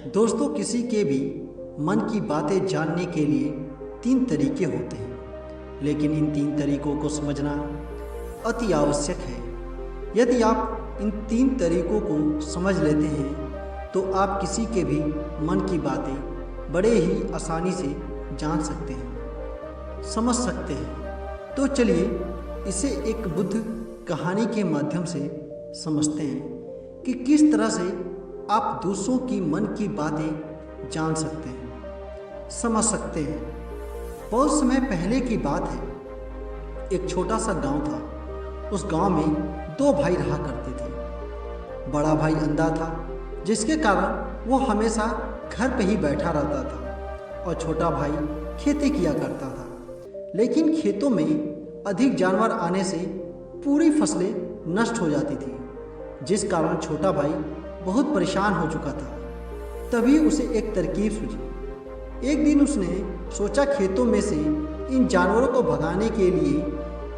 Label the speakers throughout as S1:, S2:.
S1: दोस्तों, किसी के भी मन की बातें जानने के लिए 3 तरीके होते हैं, लेकिन इन 3 तरीकों को समझना अति आवश्यक है। यदि आप इन 3 तरीकों को समझ लेते हैं तो आप किसी के भी मन की बातें बड़े ही आसानी से जान सकते हैं, समझ सकते हैं। तो चलिए इसे एक बुद्ध कहानी के माध्यम से समझते हैं कि किस तरह से आप दूसरों की मन की बातें जान सकते हैं, समझ सकते हैं। बहुत समय पहले की बात है। एक छोटा सा गांव था। उस गांव में 2 भाई रहा करते थे। बड़ा भाई अंधा था, जिसके कारण वो हमेशा घर पे ही बैठा रहता था, और छोटा भाई खेती किया करता था। लेकिन खेतों में अधिक जानवर आने से पूरी फसलें नष्ट हो जाती थी, जिस कारण छोटा भाई बहुत परेशान हो चुका था। तभी उसे एक तरकीब सूझी। एक दिन उसने सोचा, खेतों में से इन जानवरों को भगाने के लिए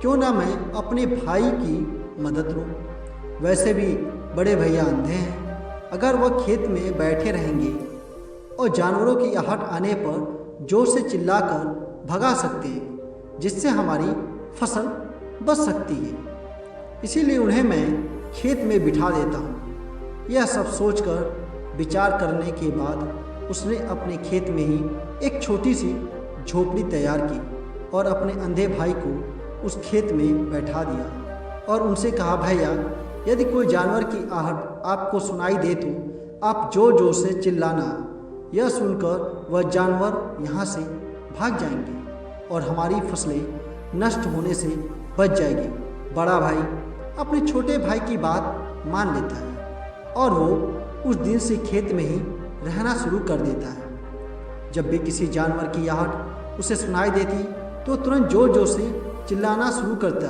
S1: क्यों ना मैं अपने भाई की मदद लूं। वैसे भी बड़े भैया अंधे हैं, अगर वह खेत में बैठे रहेंगे और जानवरों की आहट आने पर जोर से चिल्लाकर भगा सकते हैं, जिससे हमारी फसल बच सकती है। इसीलिए उन्हें मैं खेत में बिठा देता हूँ। यह सब सोचकर विचार करने के बाद उसने अपने खेत में ही एक छोटी सी झोपड़ी तैयार की और अपने अंधे भाई को उस खेत में बैठा दिया और उनसे कहा, भैया, यदि कोई जानवर की आहट आपको सुनाई दे तो आप जोर जोर से चिल्लाना। यह सुनकर वह जानवर यहाँ से भाग जाएंगे और हमारी फसलें नष्ट होने से बच जाएगी। बड़ा भाई अपने छोटे भाई की बात मान लेता है और वो उस दिन से खेत में ही रहना शुरू कर देता है। जब भी किसी जानवर की आहट उसे सुनाई देती तो तुरंत जोर जोर से चिल्लाना शुरू करता,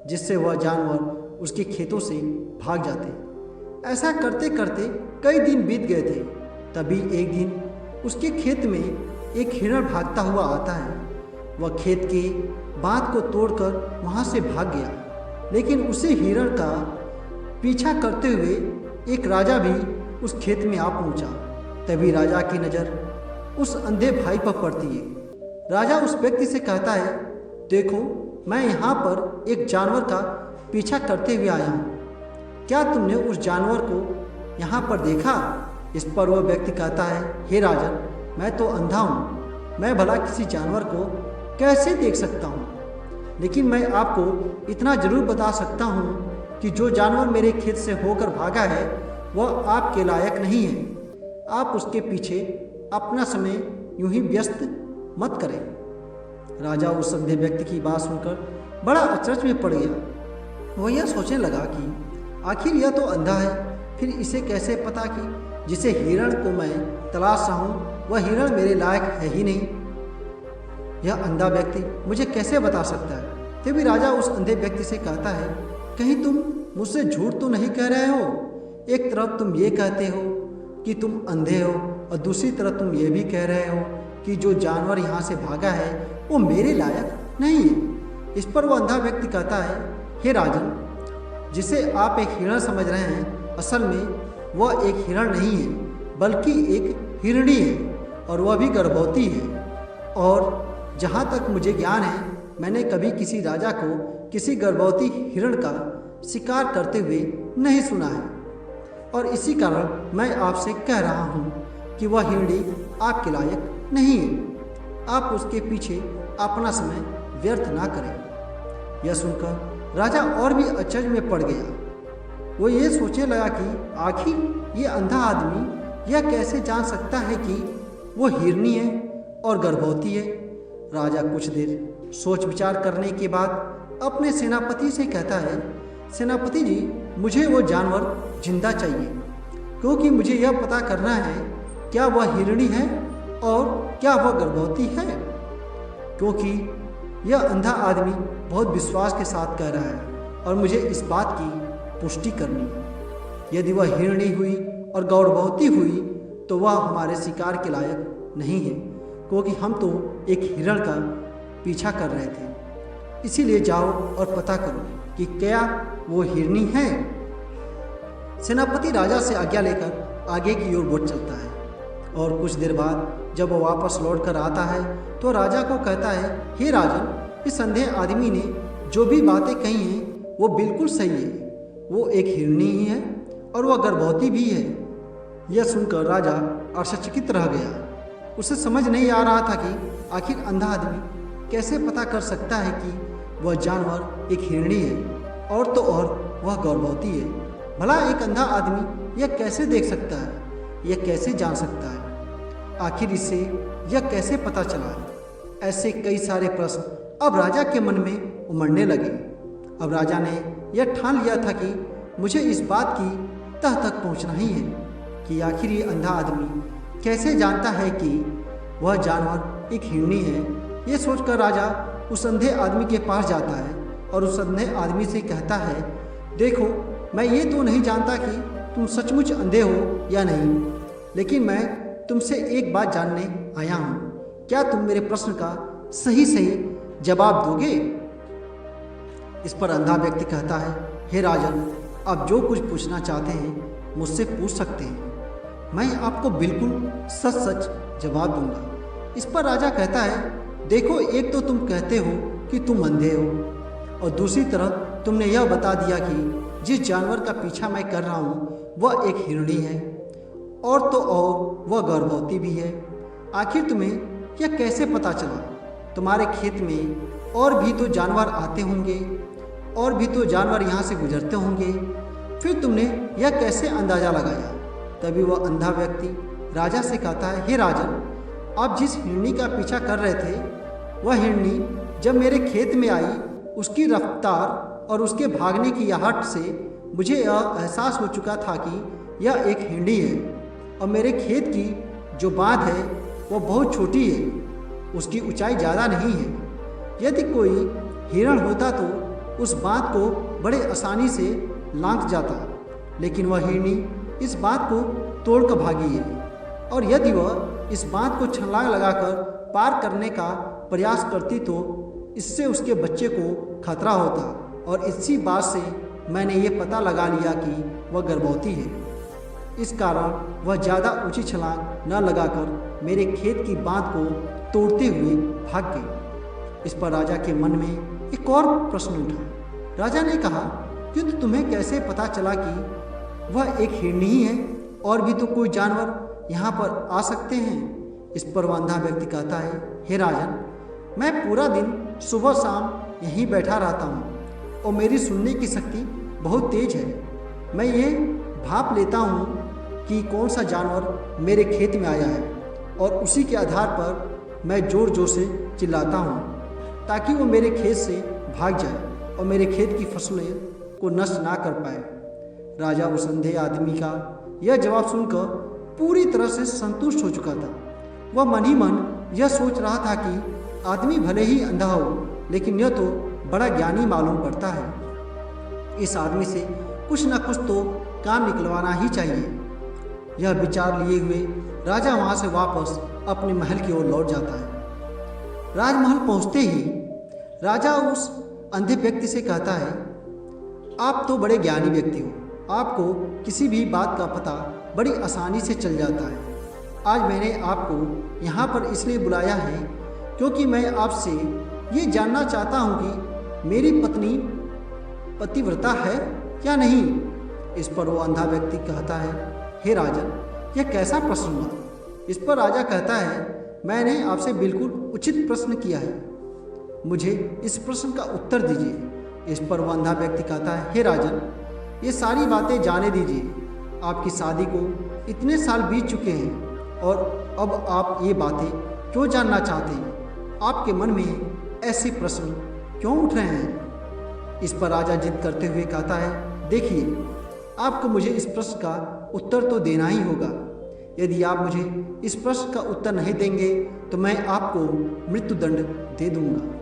S1: जिससे वह जानवर उसके खेतों से भाग जाते। ऐसा करते करते कई दिन बीत गए थे। तभी एक दिन उसके खेत में एक हिरण भागता हुआ आता है। वह खेत के बांध को तोड़कर वहाँ से भाग गया, लेकिन उसे हिरण का पीछा करते हुए एक राजा भी उस खेत में आ पहुंचा। तभी राजा की नज़र उस अंधे भाई पर पड़ती है। राजा उस व्यक्ति से कहता है, देखो, मैं यहाँ पर एक जानवर का पीछा करते हुए आया हूँ। क्या तुमने उस जानवर को यहाँ पर देखा? इस पर वह व्यक्ति कहता है, हे राजन, मैं तो अंधा हूँ, मैं भला किसी जानवर को कैसे देख सकता हूँ? लेकिन मैं आपको इतना जरूर बता सकता हूँ कि जो जानवर मेरे खेत से होकर भागा है वह आपके लायक नहीं है। आप उसके पीछे अपना समय यूं ही व्यस्त मत करें। राजा उस अंधे व्यक्ति की बात सुनकर बड़ा अचरज में पड़ गया। वह यह सोचने लगा कि आखिर यह तो अंधा है, फिर इसे कैसे पता कि जिसे हिरण को मैं तलाश रहा हूँ वह हिरण मेरे लायक है ही नहीं। यह अंधा व्यक्ति मुझे कैसे बता सकता है? तभी राजा उस अंधे व्यक्ति से कहता है, कहीं तुम मुझसे झूठ तो नहीं कह रहे हो? एक तरफ तुम ये कहते हो कि तुम अंधे हो और दूसरी तरफ तुम ये भी कह रहे हो कि जो जानवर यहाँ से भागा है वो मेरे लायक नहीं है। इस पर वह अंधा व्यक्ति कहता है, हे राजन, जिसे आप एक हिरण समझ रहे हैं, असल में वह एक हिरण नहीं है, बल्कि एक हिरणी है, और वह भी गर्भवती है। और जहाँ तक मुझे ज्ञान है, मैंने कभी किसी राजा को किसी गर्भवती हिरण का शिकार करते हुए नहीं सुना है, और इसी कारण मैं आपसे कह रहा हूँ कि वह हिरणी आपके लायक नहीं है। आप उसके पीछे अपना समय व्यर्थ ना करें। यह सुनकर राजा और भी अचरज में पड़ गया। वो ये सोचने लगा कि आखिर ये अंधा आदमी यह कैसे जान सकता है कि वो हिरणी है और गर्भवती है। राजा कुछ देर सोच विचार करने के बाद अपने सेनापति से कहता है, सेनापति जी, मुझे वो जानवर जिंदा चाहिए, क्योंकि मुझे यह पता करना है क्या वह हिरणी है और क्या वह गर्भवती है। क्योंकि यह अंधा आदमी बहुत विश्वास के साथ कह रहा है और मुझे इस बात की पुष्टि करनी है। यदि वह हिरणी हुई और गर्भवती हुई तो वह हमारे शिकार के लायक नहीं है, क्योंकि हम तो एक हिरण का पीछा कर रहे थे। इसीलिए जाओ और पता करो कि क्या वो हिरणी है। सेनापति राजा से आज्ञा लेकर आगे की ओर बढ़ चलता है। और कुछ देर बाद जब वो वापस लौट कर आता है तो राजा को कहता है, हे राजन, इस अंधे आदमी ने जो भी बातें कही हैं वो बिल्कुल सही है। वो एक हिरणी ही है और वह गर्भवती भी है। यह सुनकर राजा आश्चर्यचकित रह गया। उसे समझ नहीं आ रहा था कि आखिर अंधा आदमी कैसे पता कर सकता है कि वह जानवर एक हिरणी है, और तो और वह गर्भवती है। भला एक अंधा आदमी यह कैसे देख सकता है, यह कैसे जान सकता है, आखिर इससे यह कैसे पता चला? ऐसे कई सारे प्रश्न अब राजा के मन में उमड़ने लगे। अब राजा ने यह ठान लिया था कि मुझे इस बात की तह तक पहुंचना ही है कि आखिर ये अंधा आदमी कैसे जानता है कि वह जानवर एक हिरणी है। ये सोचकर राजा उस अंधे आदमी के पास जाता है और उस अंधे आदमी से कहता है, देखो, मैं ये तो नहीं जानता कि तुम सचमुच अंधे हो या नहीं, लेकिन मैं तुमसे एक बात जानने आया हूँ। क्या तुम मेरे प्रश्न का सही सही जवाब दोगे? इस पर अंधा व्यक्ति कहता है, हे राजन, आप जो कुछ पूछना चाहते हैं मुझसे पूछ सकते हैं। मैं आपको बिल्कुल सच सच जवाब दूंगा। इस पर राजा कहता है, देखो, एक तो तुम कहते हो कि तुम अंधे हो, और दूसरी तरफ तुमने यह बता दिया कि जिस जानवर का पीछा मैं कर रहा हूँ वह एक हिरणी है, और तो और वह गर्भवती भी है। आखिर तुम्हें यह कैसे पता चला? तुम्हारे खेत में और भी तो जानवर आते होंगे, और भी तो जानवर यहाँ से गुजरते होंगे, फिर तुमने यह कैसे अंदाज़ा लगाया? तभी वह अंधा व्यक्ति राजा से कहता है, हे राजन, आप जिस हिरणी का पीछा कर रहे थे वह हिरणी जब मेरे खेत में आई, उसकी रफ्तार और उसके भागने की आहट से मुझे यह एहसास हो चुका था कि यह एक हिरणी है, और मेरे खेत की जो बाँध है वह बहुत छोटी है, उसकी ऊंचाई ज़्यादा नहीं है। यदि कोई हिरण होता तो उस बाँध को बड़े आसानी से लांघ जाता, लेकिन वह हिरणी इस बाँध को तोड़कर भागी है, और यदि वह इस बाँध को छलांग लगाकर पार करने का प्रयास करती तो इससे उसके बच्चे को खतरा होता, और इसी बात से मैंने ये पता लगा लिया कि वह गर्भवती है। इस कारण वह ज़्यादा ऊंची छलांग न लगाकर मेरे खेत की बाँध को तोड़ते हुए भाग गई। इस पर राजा के मन में एक और प्रश्न उठा। राजा ने कहा, किंतु तुम्हें कैसे पता चला कि वह एक हिरणी ही है, और भी तो कोई जानवर यहाँ पर आ सकते हैं? इस पर वह अंधा व्यक्ति कहता है, हे राजन, मैं पूरा दिन सुबह शाम यहीं बैठा रहता हूँ, और मेरी सुनने की शक्ति बहुत तेज है। मैं ये भाप लेता हूँ कि कौन सा जानवर मेरे खेत में आया है, और उसी के आधार पर मैं ज़ोर ज़ोर से चिल्लाता हूँ ताकि वो मेरे खेत से भाग जाए और मेरे खेत की फसलें को नष्ट ना कर पाए। राजा उस अंधे आदमी का यह जवाब सुनकर पूरी तरह से संतुष्ट हो चुका था। वह मन ही मन यह सोच रहा था कि आदमी भले ही अंधा हो, लेकिन यह तो बड़ा ज्ञानी मालूम पड़ता है। इस आदमी से कुछ न कुछ तो काम निकलवाना ही चाहिए। यह विचार लिए हुए राजा वहाँ से वापस अपने महल की ओर लौट जाता है। राजमहल पहुँचते ही राजा उस अंधे व्यक्ति से कहता है, आप तो बड़े ज्ञानी व्यक्ति हो, आपको किसी भी बात का पता बड़ी आसानी से चल जाता है। आज मैंने आपको यहाँ पर इसलिए बुलाया है क्योंकि मैं आपसे ये जानना चाहता हूँ कि मेरी पत्नी पतिव्रता है या नहीं। इस पर वो अंधा व्यक्ति कहता है, हे राजन, यह कैसा प्रश्न हुआ? इस पर राजा कहता है, मैंने आपसे बिल्कुल उचित प्रश्न किया है, मुझे इस प्रश्न का उत्तर दीजिए। इस पर वह अंधा व्यक्ति कहता है, हे राजन, ये सारी बातें जाने दीजिए। आपकी शादी को इतने साल बीत चुके हैं और अब आप ये बातें क्यों जानना चाहते हैं? आपके मन में ऐसे प्रश्न क्यों उठ रहे हैं? इस पर राजा जिद करते हुए कहता है, देखिए, आपको मुझे इस प्रश्न का उत्तर तो देना ही होगा। यदि आप मुझे इस प्रश्न का उत्तर नहीं देंगे तो मैं आपको मृत्युदंड दे दूंगा।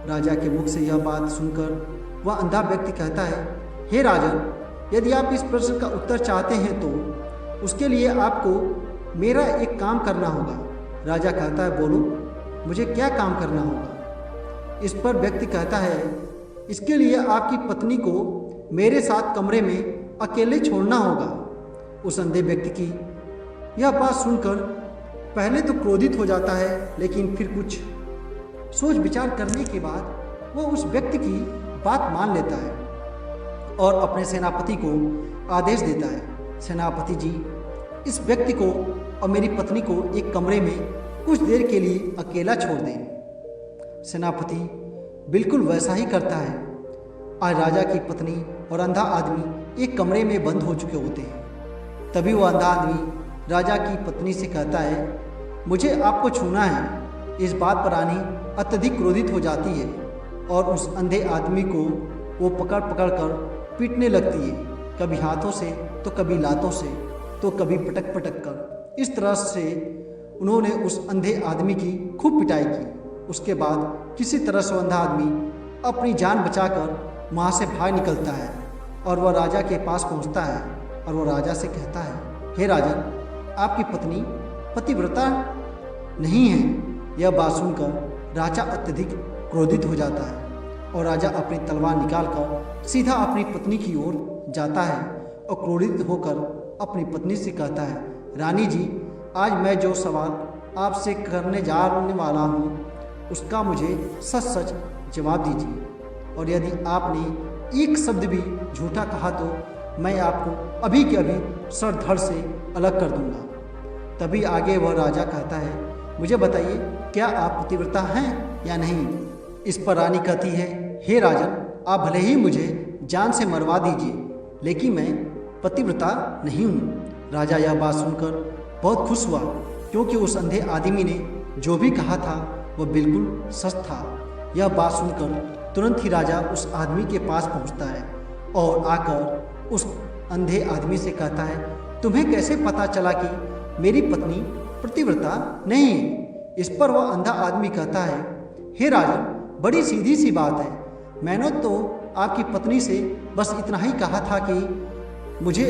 S1: राजा के मुख से यह बात सुनकर वह अंधा व्यक्ति कहता है, हे राजन, यदि आप इस प्रश्न का उत्तर चाहते हैं तो उसके लिए आपको मेरा एक काम करना होगा। राजा कहता है, बोलो, मुझे क्या काम करना होगा? इस पर व्यक्ति कहता है, इसके लिए आपकी पत्नी को मेरे साथ कमरे में अकेले छोड़ना होगा। उस अंधे व्यक्ति की यह बात सुनकर पहले तो क्रोधित हो जाता है, लेकिन फिर कुछ सोच विचार करने के बाद वो उस व्यक्ति की बात मान लेता है और अपने सेनापति को आदेश देता है, सेनापति जी, इस व्यक्ति को और मेरी पत्नी को एक कमरे में कुछ देर के लिए अकेला छोड़ दें। सेनापति बिल्कुल वैसा ही करता है। आज राजा की पत्नी और अंधा आदमी एक कमरे में बंद हो चुके होते हैं। तभी वो अंधा आदमी राजा की पत्नी से कहता है, मुझे आपको छूना है। इस बात पर रानी अत्यधिक क्रोधित हो जाती है और उस अंधे आदमी को वो पकड़ पकड़ कर पीटने लगती है, कभी हाथों से तो कभी लातों से तो कभी पटक पटक कर। इस तरह से उन्होंने उस अंधे आदमी की खूब पिटाई की। उसके बाद किसी तरह से अंधा आदमी अपनी जान बचाकर वहाँ से भाग निकलता है और वह राजा के पास पहुँचता है और वह राजा से कहता है, हे राजन, आपकी पत्नी पतिव्रता नहीं है। यह बात सुनकर राजा अत्यधिक क्रोधित हो जाता है और राजा अपनी तलवार निकालकर सीधा अपनी पत्नी की ओर जाता है और क्रोधित होकर अपनी पत्नी से कहता है, रानी जी, आज मैं जो सवाल आपसे करने जाने वाला हूँ उसका मुझे सच सच जवाब दीजिए, और यदि आपने एक शब्द भी झूठा कहा तो मैं आपको अभी के अभी सर धड़ से अलग कर दूंगा। तभी आगे वह राजा कहता है, मुझे बताइए, क्या आप पतिव्रता हैं या नहीं? इस पर रानी कहती है, हे राजन, आप भले ही मुझे जान से मरवा दीजिए, लेकिन मैं पतिव्रता नहीं हूँ। राजा यह बात सुनकर बहुत खुश हुआ, क्योंकि उस अंधे आदमी ने जो भी कहा था वह बिल्कुल सच था। यह बात सुनकर तुरंत ही राजा उस आदमी के पास पहुँचता है और आकर उस अंधे आदमी से कहता है, तुम्हें कैसे पता चला कि मेरी पत्नी पतिव्रता नहीं? इस पर वह अंधा आदमी कहता है, हे राजन, बड़ी सीधी सी बात है। मैंने तो आपकी पत्नी से बस इतना ही कहा था कि मुझे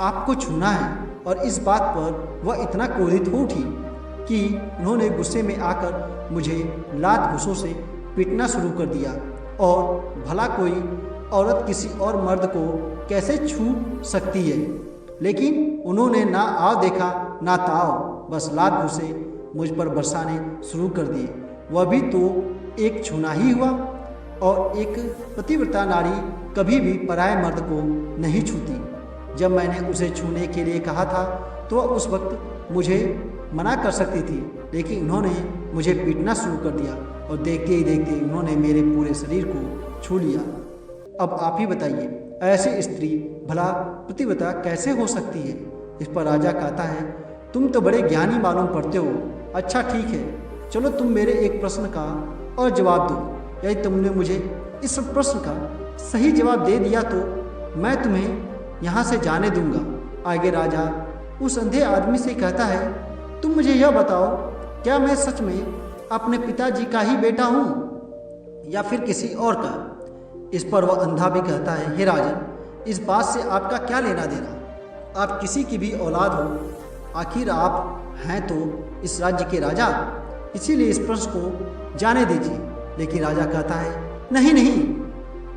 S1: आपको छूना है, और इस बात पर वह इतना क्रोधित हो उठी कि उन्होंने गुस्से में आकर मुझे लात घूंसों से पीटना शुरू कर दिया। और भला कोई औरत किसी और मर्द को कैसे छू सकती है? लेकिन उन्होंने ना आव देखा ना ताव, बस लात घूंसे मुझ पर बरसाने शुरू कर दिए। वह भी तो एक छूना ही हुआ, और एक पतिव्रता नारी कभी भी पराये मर्द को नहीं छूती। जब मैंने उसे छूने के लिए कहा था तो वह उस वक्त मुझे मना कर सकती थी, लेकिन उन्होंने मुझे पीटना शुरू कर दिया और देखते ही देखते उन्होंने मेरे पूरे शरीर को छू लिया। अब आप ही बताइए, ऐसी स्त्री भला पतिव्रता कैसे हो सकती है? इस पर राजा कहता है, तुम तो बड़े ज्ञानी मालूम पड़ते हो। अच्छा ठीक है, चलो तुम मेरे एक प्रश्न का और जवाब दो। यदि तुमने मुझे इस प्रश्न का सही जवाब दे दिया तो मैं तुम्हें यहाँ से जाने दूंगा। आगे राजा उस अंधे आदमी से कहता है, तुम मुझे यह बताओ, क्या मैं सच में अपने पिताजी का ही बेटा हूँ या फिर किसी और का? इस पर वह अंधा भी कहता है, हे राजन, इस बात से आपका क्या लेना देना? आप किसी की भी औलाद हो, आखिर आप हैं तो इस राज्य के राजा, इसीलिए इस प्रश्न को जाने दीजिए। लेकिन राजा कहता है, नहीं नहीं,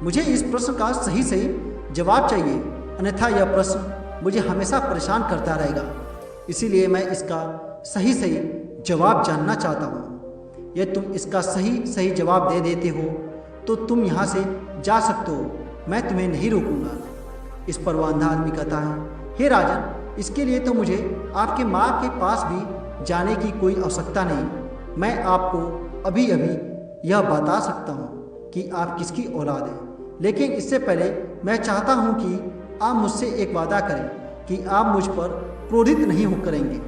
S1: मुझे इस प्रश्न का सही सही जवाब चाहिए, अन्यथा यह प्रश्न मुझे हमेशा परेशान करता रहेगा। इसीलिए मैं इसका सही सही जवाब जानना चाहता हूँ। यदि तुम इसका सही सही जवाब दे देते हो तो तुम यहाँ से जा सकते हो, मैं तुम्हें नहीं रोकूंगा। इस पर वह अंधा आदमी कहता है, हे राजन, इसके लिए तो मुझे आपके माँ के पास भी जाने की कोई आवश्यकता नहीं। मैं आपको अभी अभी यह बता सकता हूँ कि आप किसकी औलाद हैं, लेकिन इससे पहले मैं चाहता हूँ कि आप मुझसे एक वादा करें कि आप मुझ पर क्रोधित नहीं हो करेंगे।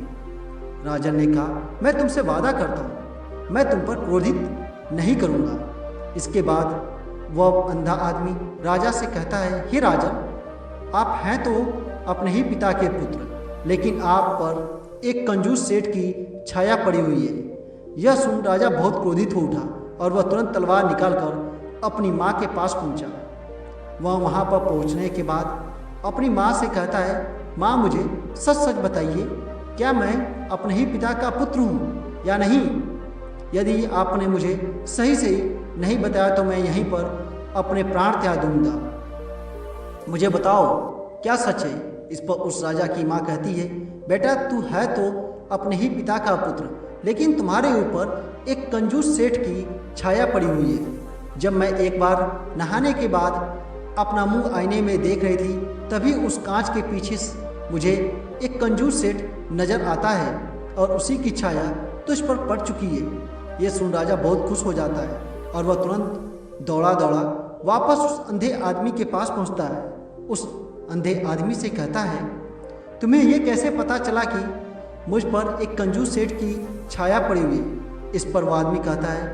S1: राजन ने कहा, मैं तुमसे वादा करता हूँ, मैं तुम पर क्रोधित नहीं करूँगा। इसके बाद वह अंधा आदमी राजा से कहता है, हे राजन, आप हैं तो अपने ही पिता के पुत्र, लेकिन आप पर एक कंजूस सेठ की छाया पड़ी हुई है। यह सुन राजा बहुत क्रोधित हो उठा और वह तुरंत तलवार निकालकर अपनी माँ के पास पहुँचा। वह वहाँ पर पहुँचने के बाद अपनी माँ से कहता है, माँ, मुझे सच सच बताइए, क्या मैं अपने ही पिता का पुत्र हूँ या नहीं? यदि आपने मुझे सही सही नहीं बताया तो मैं यहीं पर अपने प्राण त्याग दूंगा। मुझे बताओ, क्या सच है? इस पर उस राजा की माँ कहती है, बेटा तू है तो अपने ही पिता का पुत्र, लेकिन तुम्हारे ऊपर एक कंजूस सेठ की छाया पड़ी हुई है। जब मैं एक बार नहाने के बाद अपना मुंह आईने में देख रही थी, तभी उस कांच के पीछे मुझे एक कंजूस सेठ नजर आता है और उसी की छाया तुझ पर पड़ चुकी है। यह सुन राजा बहुत खुश हो जाता है और वह तुरंत दौड़ा दौड़ा वापस उस अंधे आदमी के पास पहुंचता है। उस अंधे आदमी से कहता है, तुम्हें यह कैसे पता चला कि मुझ पर एक कंजूस सेठ की छाया पड़ी हुई? इस पर वह आदमी कहता है,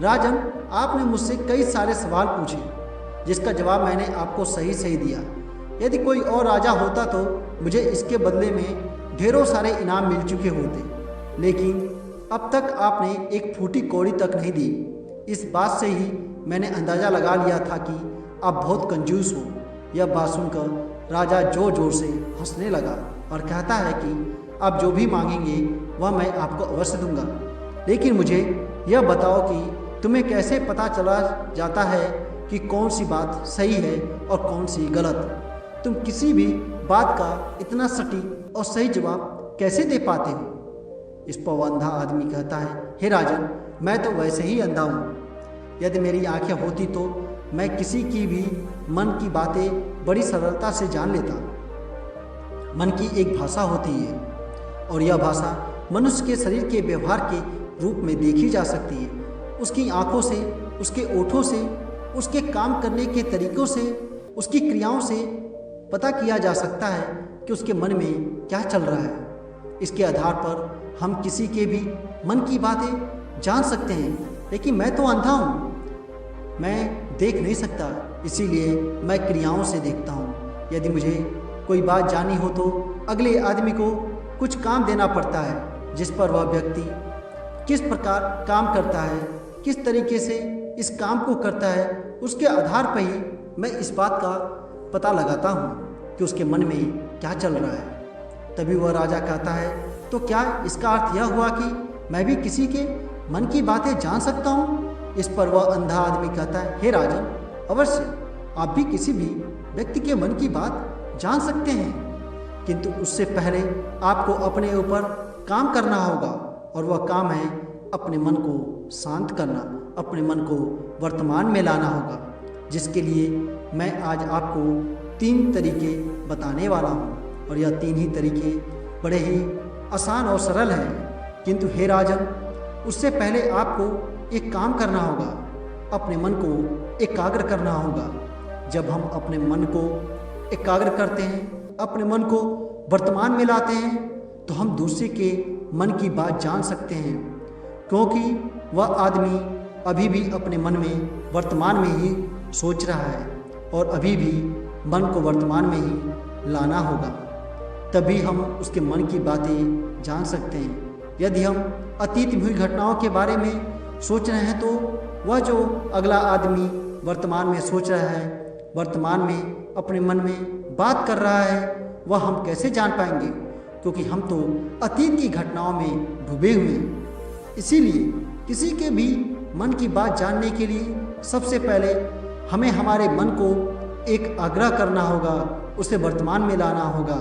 S1: राजन, आपने मुझसे कई सारे सवाल पूछे जिसका जवाब मैंने आपको सही सही दिया। यदि कोई और राजा होता तो मुझे इसके बदले में ढेरों सारे इनाम मिल चुके होते, लेकिन अब तक आपने एक फूटी कौड़ी तक नहीं दी। इस बात से ही मैंने अंदाज़ा लगा लिया था कि आप बहुत कंजूस हो। यह बात सुनकर राजा जोर जोर से हंसने लगा और कहता है कि आप जो भी मांगेंगे वह मैं आपको अवश्य दूंगा, लेकिन मुझे यह बताओ कि तुम्हें कैसे पता चला जाता है कि कौन सी बात सही है और कौन सी गलत? तुम किसी भी बात का इतना सटीक और सही जवाब कैसे दे पाते हो? इस पर वह अंधा आदमी कहता है, हे राजन, मैं तो वैसे ही अंधा हूँ। यदि मेरी आंखें होती तो मैं किसी की भी मन की बातें बड़ी सरलता से जान लेता। मन की एक भाषा होती है और यह भाषा मनुष्य के शरीर के व्यवहार के रूप में देखी जा सकती है। उसकी आंखों से, उसके ओठों से, उसके काम करने के तरीक़ों से, उसकी क्रियाओं से पता किया जा सकता है कि उसके मन में क्या चल रहा है। इसके आधार पर हम किसी के भी मन की बातें जान सकते हैं, लेकिन मैं तो अंधा हूँ, मैं देख नहीं सकता, इसीलिए मैं क्रियाओं से देखता हूँ। यदि मुझे कोई बात जाननी हो तो अगले आदमी को कुछ काम देना पड़ता है, जिस पर वह व्यक्ति किस प्रकार काम करता है, किस तरीके से इस काम को करता है, उसके आधार पर ही मैं इस बात का पता लगाता हूँ कि उसके मन में क्या चल रहा है। तभी वह राजा कहता है, तो क्या इसका अर्थ यह हुआ कि मैं भी किसी के मन की बातें जान सकता हूँ? इस पर वह अंधा आदमी कहता है, हे राजन, अवश्य आप भी किसी भी व्यक्ति के मन की बात जान सकते हैं, किंतु उससे पहले आपको अपने ऊपर काम करना होगा, और वह काम है अपने मन को शांत करना, अपने मन को वर्तमान में लाना होगा, जिसके लिए मैं आज आपको 3 तरीके बताने वाला हूँ। और यह 3 ही तरीके बड़े ही आसान और सरल हैं, किंतु हे राजन, उससे पहले आपको एक काम करना होगा, अपने मन को एकाग्र करना होगा। जब हम अपने मन को एकाग्र करते हैं, अपने मन को वर्तमान में लाते हैं, तो हम दूसरे के मन की बात जान सकते हैं, क्योंकि वह आदमी अभी भी अपने मन में वर्तमान में ही सोच रहा है और अभी भी मन को वर्तमान में ही लाना होगा। तभी हम उसके मन की बातें जान सकते हैं। यदि हम अतीत में हुई घटनाओं के बारे में सोच रहे हैं तो वह जो अगला आदमी वर्तमान में सोच रहा है, वर्तमान में अपने मन में बात कर रहा है, वह हम कैसे जान पाएंगे? क्योंकि हम तो अतीत की घटनाओं में डूबे हुए हैं। इसीलिए किसी के भी मन की बात जानने के लिए सबसे पहले हमें हमारे मन को एक आग्रह करना होगा, उसे वर्तमान में लाना होगा।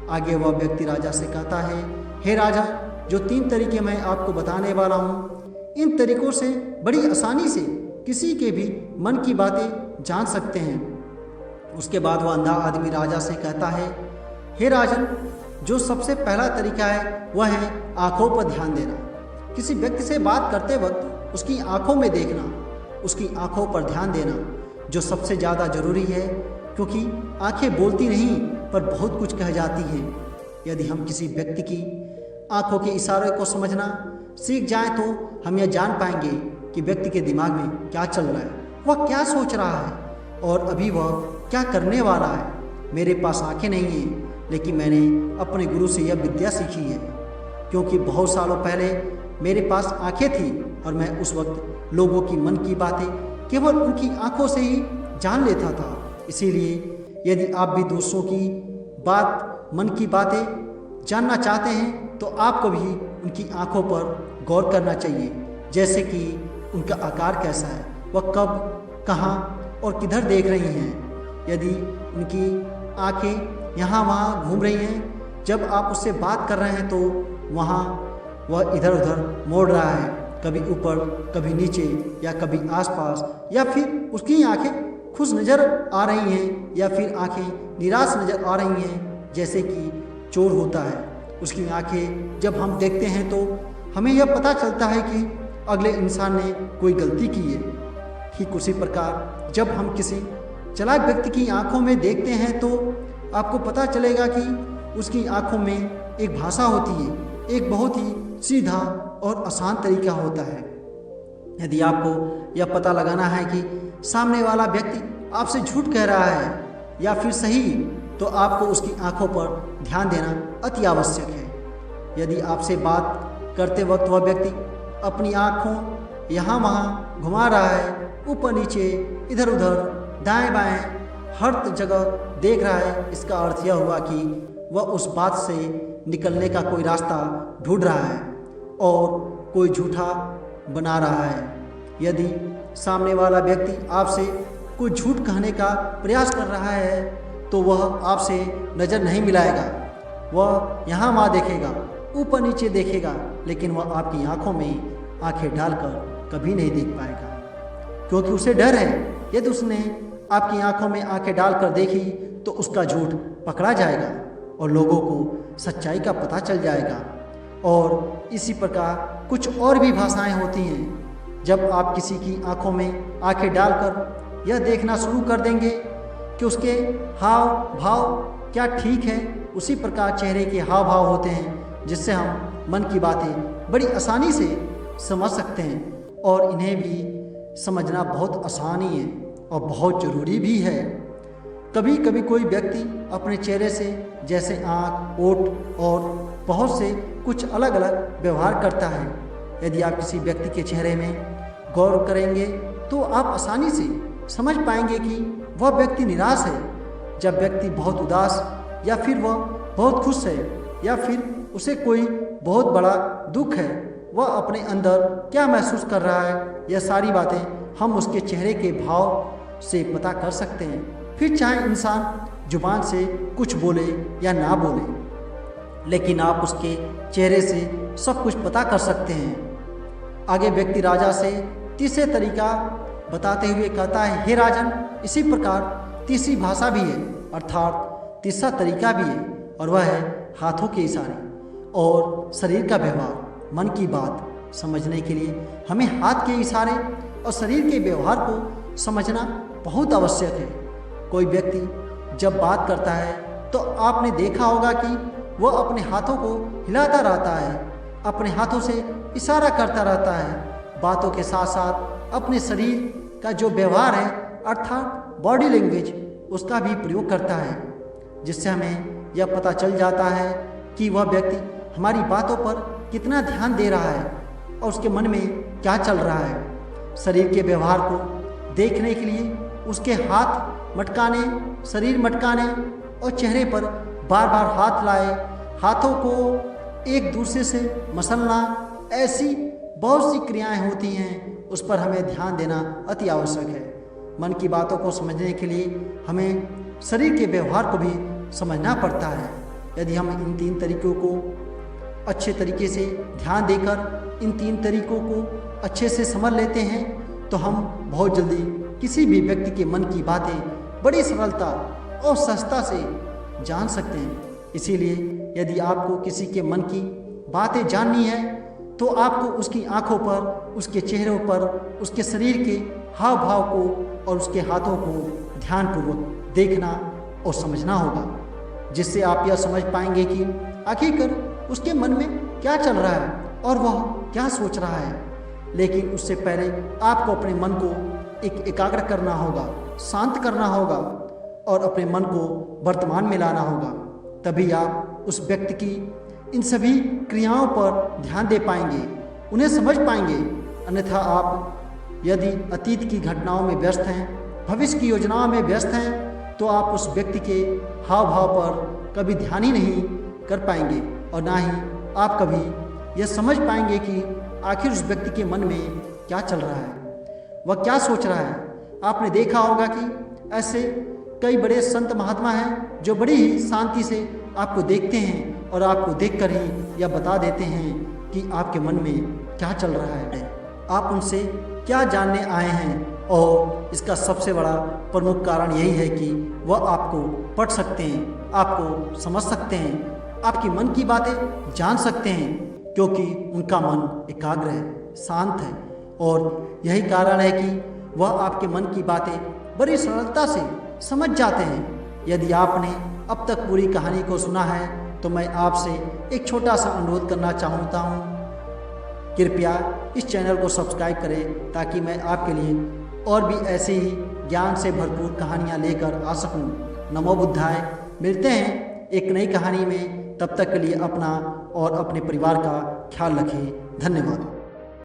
S1: आगे वह व्यक्ति राजा से कहता है, हे राजा, जो 3 तरीके मैं आपको बताने वाला हूँ, इन तरीकों से बड़ी आसानी से किसी के भी मन की बातें जान सकते हैं। उसके बाद वह अंधा आदमी राजा से कहता है, हे राजन, जो सबसे पहला तरीका है वह है आँखों पर ध्यान देना। किसी व्यक्ति से बात करते वक्त उसकी आँखों में देखना, उसकी आँखों पर ध्यान देना, जो सबसे ज़्यादा ज़रूरी है, क्योंकि आँखें बोलती नहीं पर बहुत कुछ कह जाती हैं। यदि हम किसी व्यक्ति की आँखों के इशारे को समझना सीख जाएं तो हम यह जान पाएंगे कि व्यक्ति के दिमाग में क्या चल रहा है, वह क्या सोच रहा है और अभी वह क्या करने वाला है। मेरे पास आंखें नहीं हैं, लेकिन मैंने अपने गुरु से यह विद्या सीखी है, क्योंकि बहुत सालों पहले मेरे पास आंखें थी और मैं उस वक्त लोगों की मन की बातें केवल उनकी आंखों से ही जान लेता था। इसीलिए यदि आप भी दूसरों की बात, मन की बातें जानना चाहते हैं तो आपको भी उनकी आंखों पर गौर करना चाहिए, जैसे कि उनका आकार कैसा है, वह कब, कहाँ और किधर देख रही हैं। यदि उनकी आंखें यहाँ वहाँ घूम रही हैं जब आप उससे बात कर रहे हैं तो वहाँ वह इधर उधर मोड़ रहा है, कभी ऊपर कभी नीचे या कभी आसपास, या फिर उसकी आंखें खुश नज़र आ रही हैं या फिर आंखें निराश नज़र आ रही हैं, जैसे कि चोर होता है। उसकी आंखें जब हम देखते हैं तो हमें यह पता चलता है कि अगले इंसान ने कोई गलती की है। ठीक उसी प्रकार जब हम किसी चालाक व्यक्ति की आंखों में देखते हैं तो आपको पता चलेगा कि उसकी आंखों में एक भाषा होती है, एक बहुत ही सीधा और आसान तरीका होता है। यदि आपको यह पता लगाना है कि सामने वाला व्यक्ति आपसे झूठ कह रहा है या फिर सही, तो आपको उसकी आंखों पर ध्यान देना अति आवश्यक है। यदि आपसे बात करते वक्त वह व्यक्ति अपनी आंखों यहाँ वहाँ घुमा रहा है, ऊपर नीचे इधर उधर दाएं बाएं हर जगह देख रहा है, इसका अर्थ यह हुआ कि वह उस बात से निकलने का कोई रास्ता ढूंढ रहा है और कोई झूठा बना रहा है। यदि सामने वाला व्यक्ति आपसे कोई झूठ कहने का प्रयास कर रहा है तो वह आपसे नज़र नहीं मिलाएगा, वह यहाँ वहाँ देखेगा, ऊपर नीचे देखेगा, लेकिन वह आपकी आंखों में आंखें डालकर कभी नहीं देख पाएगा, क्योंकि उसे डर है यदि उसने आपकी आंखों में आंखें डालकर देखी तो उसका झूठ पकड़ा जाएगा और लोगों को सच्चाई का पता चल जाएगा। और इसी प्रकार कुछ और भी भाषाएं होती हैं। जब आप किसी की आंखों में आंखें डालकर यह देखना शुरू कर देंगे कि उसके हाव भाव क्या ठीक है, उसी प्रकार चेहरे के हाव भाव होते हैं, जिससे हम मन की बातें बड़ी आसानी से समझ सकते हैं और इन्हें भी समझना बहुत आसानी है और बहुत ज़रूरी भी है। कभी कभी कोई व्यक्ति अपने चेहरे से जैसे आँख, ओठ और बहुत से कुछ अलग अलग व्यवहार करता है। यदि आप किसी व्यक्ति के चेहरे में गौर करेंगे तो आप आसानी से समझ पाएंगे कि वह व्यक्ति निराश है। जब व्यक्ति बहुत उदास या फिर वह बहुत खुश है या फिर उसे कोई बहुत बड़ा दुख है, वह अपने अंदर क्या महसूस कर रहा है, यह सारी बातें हम उसके चेहरे के भाव से पता कर सकते हैं। फिर चाहे इंसान जुबान से कुछ बोले या ना बोले, लेकिन आप उसके चेहरे से सब कुछ पता कर सकते हैं। आगे व्यक्ति राजा से तीसरे तरीका बताते हुए कहता है, हे राजन, इसी प्रकार तीसरी भाषा भी है, अर्थात तीसरा तरीका भी है, और वह है हाथों के इशारे और शरीर का व्यवहार। मन की बात समझने के लिए हमें हाथ के इशारे और शरीर के व्यवहार को समझना बहुत आवश्यक है। कोई व्यक्ति जब बात करता है तो आपने देखा होगा कि वह अपने हाथों को हिलाता रहता है, अपने हाथों से इशारा करता रहता है, बातों के साथ साथ अपने शरीर का जो व्यवहार है अर्थात बॉडी लैंग्वेज, उसका भी प्रयोग करता है, जिससे हमें यह पता चल जाता है कि वह व्यक्ति हमारी बातों पर कितना ध्यान दे रहा है और उसके मन में क्या चल रहा है। शरीर के व्यवहार को देखने के लिए उसके हाथ मटकाने, शरीर मटकाने और चेहरे पर बार बार हाथ लाए, हाथों को एक दूसरे से मसलना, ऐसी बहुत सी क्रियाएं होती हैं, उस पर हमें ध्यान देना अति आवश्यक है। मन की बातों को समझने के लिए हमें शरीर के व्यवहार को भी समझना पड़ता है। यदि हम इन तीन तरीकों को अच्छे तरीके से ध्यान देकर इन तीन तरीकों को अच्छे से समझ लेते हैं तो हम बहुत जल्दी किसी भी व्यक्ति के मन की बातें बड़ी सरलता और सहजता से जान सकते हैं। इसीलिए यदि आपको किसी के मन की बातें जाननी है तो आपको उसकी आंखों पर, उसके चेहरों पर, उसके शरीर के हाव भाव को और उसके हाथों को ध्यानपूर्वक देखना और समझना होगा, जिससे आप यह समझ पाएंगे कि आखिरकार उसके मन में क्या चल रहा है और वह क्या सोच रहा है। लेकिन उससे पहले आपको अपने मन को एकाग्र करना होगा, शांत करना होगा और अपने मन को वर्तमान में लाना होगा। तभी आप उस व्यक्ति की इन सभी क्रियाओं पर ध्यान दे पाएंगे, उन्हें समझ पाएंगे। अन्यथा आप यदि अतीत की घटनाओं में व्यस्त हैं, भविष्य की योजनाओं में व्यस्त हैं, तो आप उस व्यक्ति के हाव भाव पर कभी ध्यान ही नहीं कर पाएंगे और ना ही आप कभी यह समझ पाएंगे कि आखिर उस व्यक्ति के मन में क्या चल रहा है, वह क्या सोच रहा है। आपने देखा होगा कि ऐसे कई बड़े संत महात्मा हैं जो बड़ी ही शांति से आपको देखते हैं और आपको देखकर ही यह बता देते हैं कि आपके मन में क्या चल रहा है, आप उनसे क्या जानने आए हैं। और इसका सबसे बड़ा प्रमुख कारण यही है कि वह आपको पढ़ सकते हैं, आपको समझ सकते हैं, आपकी मन की बातें जान सकते हैं, क्योंकि उनका मन एकाग्र है, शांत है। और यही कारण है कि वह आपके मन की बातें बड़ी सरलता से समझ जाते हैं। यदि आपने अब तक पूरी कहानी को सुना है तो मैं आपसे एक छोटा सा अनुरोध करना चाहता हूँ, कृपया इस चैनल को सब्सक्राइब करें ताकि मैं आपके लिए और भी ऐसे ही ज्ञान से भरपूर कहानियाँ लेकर आ सकूँ। नमो बुद्धाय। मिलते हैं एक नई कहानी में, तब तक के लिए अपना और अपने परिवार का ख्याल रखें। धन्यवाद।